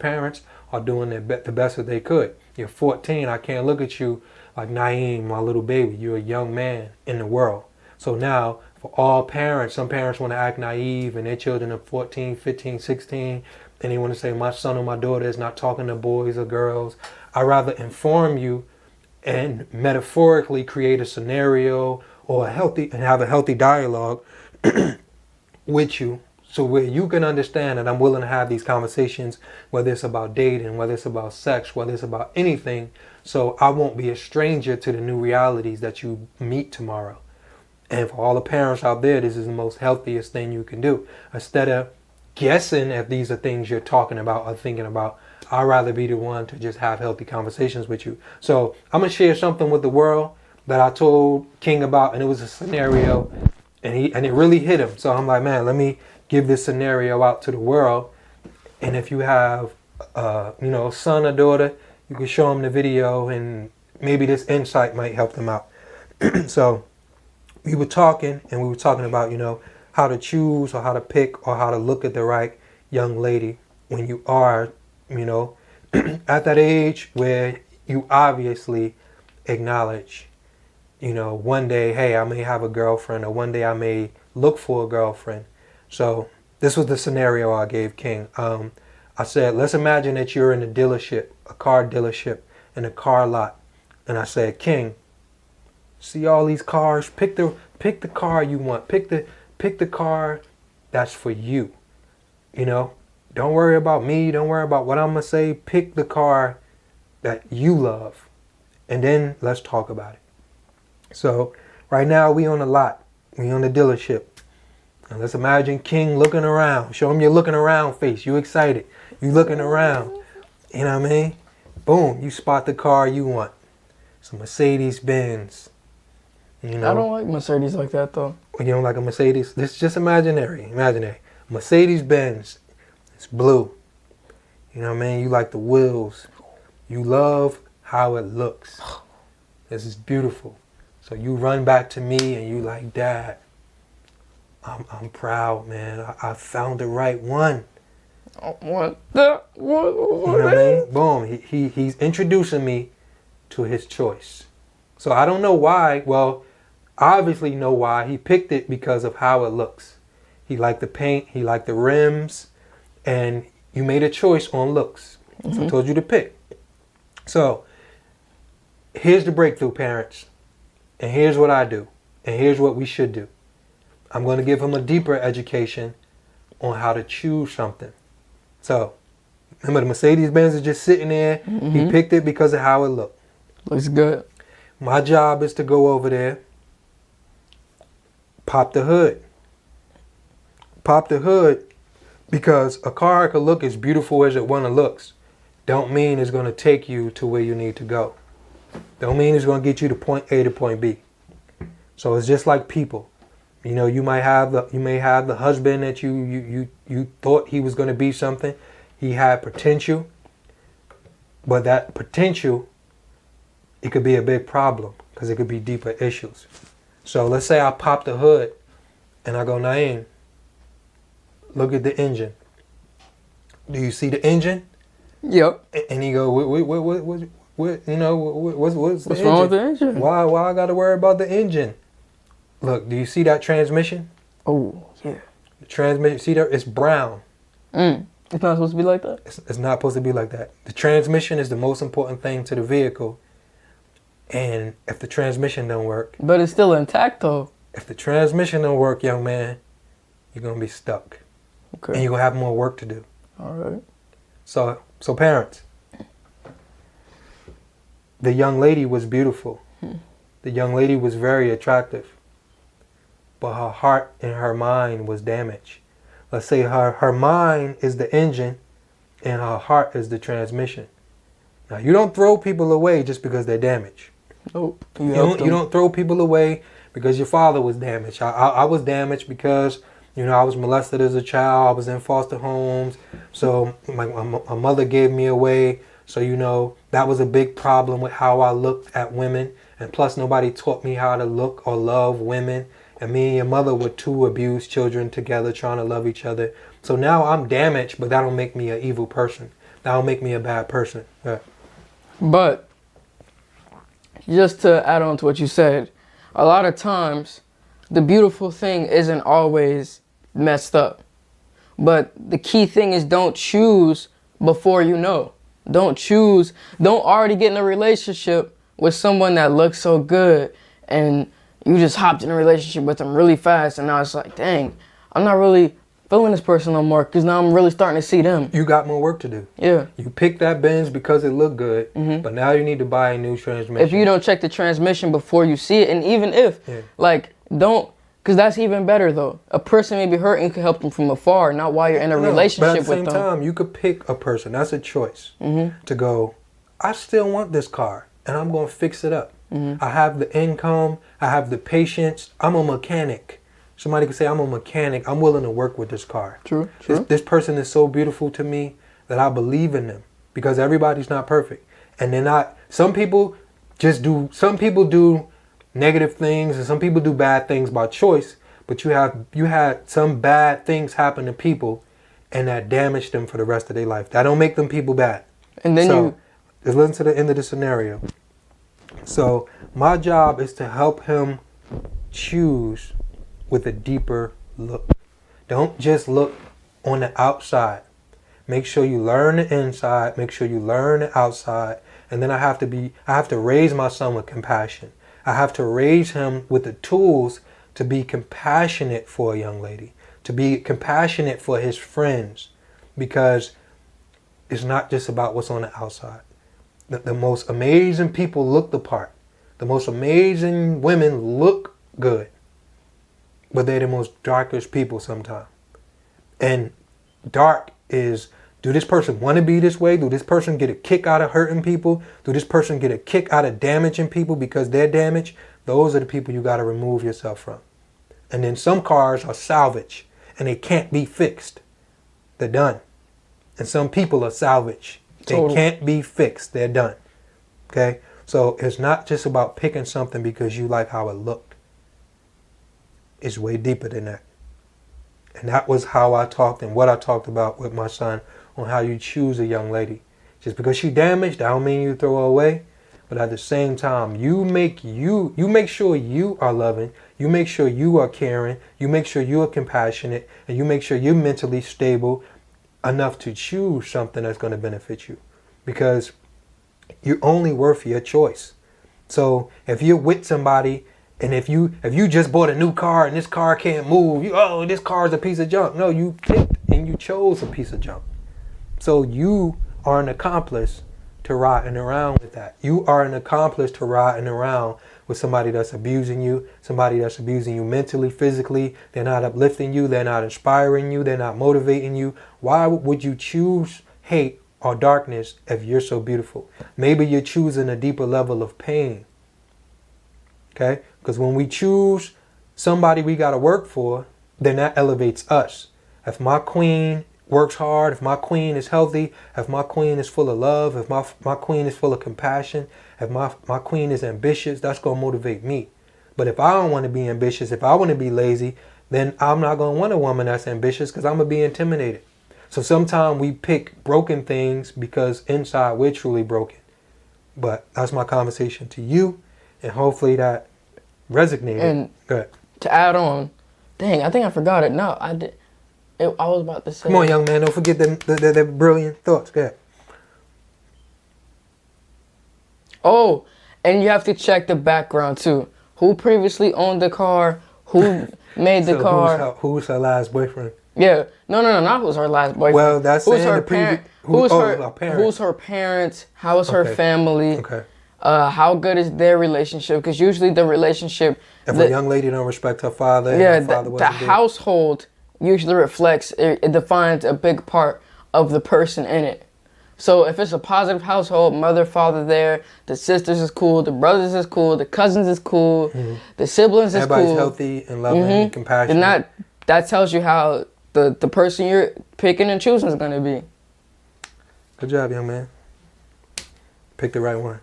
parents are doing the best that they could. You're 14. I can't look at you like Naeem, my little baby. You're a young man in the world. So now, for all parents, some parents want to act naive and their children are 14, 15, 16, and they want to say, my son or my daughter is not talking to boys or girls. I'd rather inform you and metaphorically create a scenario or have a healthy dialogue with you, so where you can understand that I'm willing to have these conversations, whether it's about dating, whether it's about sex, whether it's about anything, so I won't be a stranger to the new realities that you meet tomorrow. And for all the parents out there, this is the most healthiest thing you can do. Instead of guessing if these are things you're talking about or thinking about, I'd rather be the one to just have healthy conversations with you. So I'm going to share something with the world that I told King about, and it was a scenario, and it really hit him. So I'm like, man, let me give this scenario out to the world. And if you have, a son or daughter, you can show them the video, and maybe this insight might help them out. So we were talking about, how to choose or how to pick or how to look at the right young lady when you are, at that age where you obviously acknowledge, one day, hey, I may have a girlfriend, or one day I may look for a girlfriend. So this was the scenario I gave King. I said, let's imagine that you're in a dealership, a car dealership, in a car lot. And I said, King, see all these cars? Pick the car you want. Pick the car that's for you. Don't worry about me. Don't worry about what I'm going to say. Pick the car that you love. And then let's talk about it. So right now we on the lot. We on the dealership. Now let's imagine King looking around. Show him your looking around face. You excited. You looking around. You know what I mean? Boom. You spot the car you want. It's a Mercedes Benz. I don't like Mercedes like that though. You don't like a Mercedes? This is just imaginary. Mercedes Benz. It's blue. You know what I mean? You like the wheels. You love how it looks. This is beautiful. So you run back to me and you like, Dad, I'm proud, man. I found the right one. What? You know what I mean? Boom. He's introducing me to his choice. So I don't know why. Well, I obviously know why. He picked it because of how it looks. He liked the paint. He liked the rims. And you made a choice on looks. Mm-hmm. So I told you to pick. So here's the breakthrough, parents. And here's what I do. And here's what we should do. I'm going to give him a deeper education on how to choose something. So remember, the Mercedes-Benz is just sitting there. Mm-hmm. He picked it because of how it looked. Looks good. My job is to go over there, pop the hood. Pop the hood, because a car could look as beautiful as it looks. Don't mean it's going to take you to where you need to go. Don't mean it's going to get you to point A to point B. So it's just like people. You may have the husband that you thought he was going to be something. He had potential, but that potential, it could be a big problem because it could be deeper issues. So let's say I pop the hood and I go, Naeem, look at the engine. Do you see the engine? Yep. And he go, what's wrong with the engine? Why I got to worry about the engine? Look, do you see that transmission? Oh, yeah. The transmission, see there? It's brown. It's not supposed to be like that? It's not supposed to be like that. The transmission is the most important thing to the vehicle. And if the transmission don't work... But it's still intact, though. If the transmission don't work, young man, you're going to be stuck. Okay. And you're going to have more work to do. All right. So parents, the young lady was beautiful. The young lady was very attractive. But her heart and her mind was damaged. Let's say her mind is the engine and her heart is the transmission. Now, you don't throw people away just because they're damaged. Nope. You don't throw people away because your father was damaged. I was damaged because, I was molested as a child. I was in foster homes. So my mother gave me away. So, that was a big problem with how I looked at women. And plus, nobody taught me how to look or love women. And me and your mother were two abused children together trying to love each other. So now I'm damaged, but that don't make me an evil person. that don't make me a bad person. Yeah. But just to add on to what you said, a lot of times the beautiful thing isn't always messed up. But the key thing is don't choose before you know. Don't already get in a relationship with someone that looks so good and you just hopped in a relationship with them really fast and now it's like, dang, I'm not really feeling this person no more because now I'm really starting to see them. You got more work to do. Yeah. You picked that Benz because it looked good, but now you need to buy a new transmission. If you don't check the transmission before you see it, and even if, because that's even better though. A person may be hurt and you can help them from afar, not while you're in a relationship with them. But at the same time, you could pick a person. That's a choice to go, I still want this car and I'm going to fix it up. I have the income. I have the patience. I'm a mechanic. Somebody could say, I'm a mechanic. I'm willing to work with this car. True. This person is so beautiful to me that I believe in them because everybody's not perfect. And they're not, some people do negative things and some people do bad things by choice, but you had some bad things happen to people and that damaged them for the rest of their life. That don't make them people bad. And then just listen to the end of the scenario. So my job is to help him choose with a deeper look. Don't just look on the outside. Make sure you learn the inside. Make sure you learn the outside. And then I have to raise my son with compassion. I have to raise him with the tools to be compassionate for a young lady, to be compassionate for his friends, because it's not just about what's on the outside. The most amazing people look the part. The most amazing women look good, but they're the most darkest people sometimes. And dark is, do this person want to be this way? Do this person get a kick out of hurting people? Do this person get a kick out of damaging people because they're damaged? Those are the people you got to remove yourself from. And then some cars are salvage and they can't be fixed. They're done. And some people are salvage. They can't be fixed. They're done. Okay? So it's not just about picking something because you like how it looked. It's way deeper than that. And that was how I talked and what I talked about with my son on how you choose a young lady. Just because she damaged, I don't mean you throw her away. But at the same time, you make sure you are loving. You make sure you are caring. You make sure you are compassionate. And you make sure you're mentally stable enough to choose something that's going to benefit you, because you're only worth your choice. So if you're with somebody and if you just bought a new car and this car can't move, this car is a piece of junk. No, you picked and you chose a piece of junk. So you are an accomplice to riding around with that. You are an accomplice to riding around with somebody that's abusing you, somebody that's abusing you mentally, physically. They're not uplifting you. They're not inspiring you. They're not motivating you. Why would you choose hate or darkness if you're so beautiful? Maybe you're choosing a deeper level of pain. Okay? Because when we choose somebody we got to work for, then that elevates us. If my queen works hard, if my queen is healthy, if my queen is full of love, if my queen is full of compassion, if my queen is ambitious, that's going to motivate me. But if I don't want to be ambitious, if I want to be lazy, then I'm not going to want a woman that's ambitious because I'm going to be intimidated. So sometimes we pick broken things because inside we're truly broken. But that's my conversation to you, and hopefully that resonated. And good. To add on, dang, I think I forgot it. No, I did. I was about to say. Come on, young man, don't forget the brilliant thoughts. Go ahead. Oh, and you have to check the background too. Who previously owned the car? Who made the car? Who's her last boyfriend? Yeah, no, not who's her last boyfriend. Well, that's who's saying her the previous. Who's her parents? Who's her parents? How is her family? Okay. How good is their relationship? Because usually the relationship. If a young lady don't respect her father, yeah, and her father the household usually reflects. It defines a big part of the person in it. So if it's a positive household, mother, father there, the sisters is cool, the brothers is cool, the cousins is cool, the siblings is everybody's cool. healthy and loving and compassionate. And that tells you how the person you're picking and choosing is going to be. Good job, young man. Pick the right one.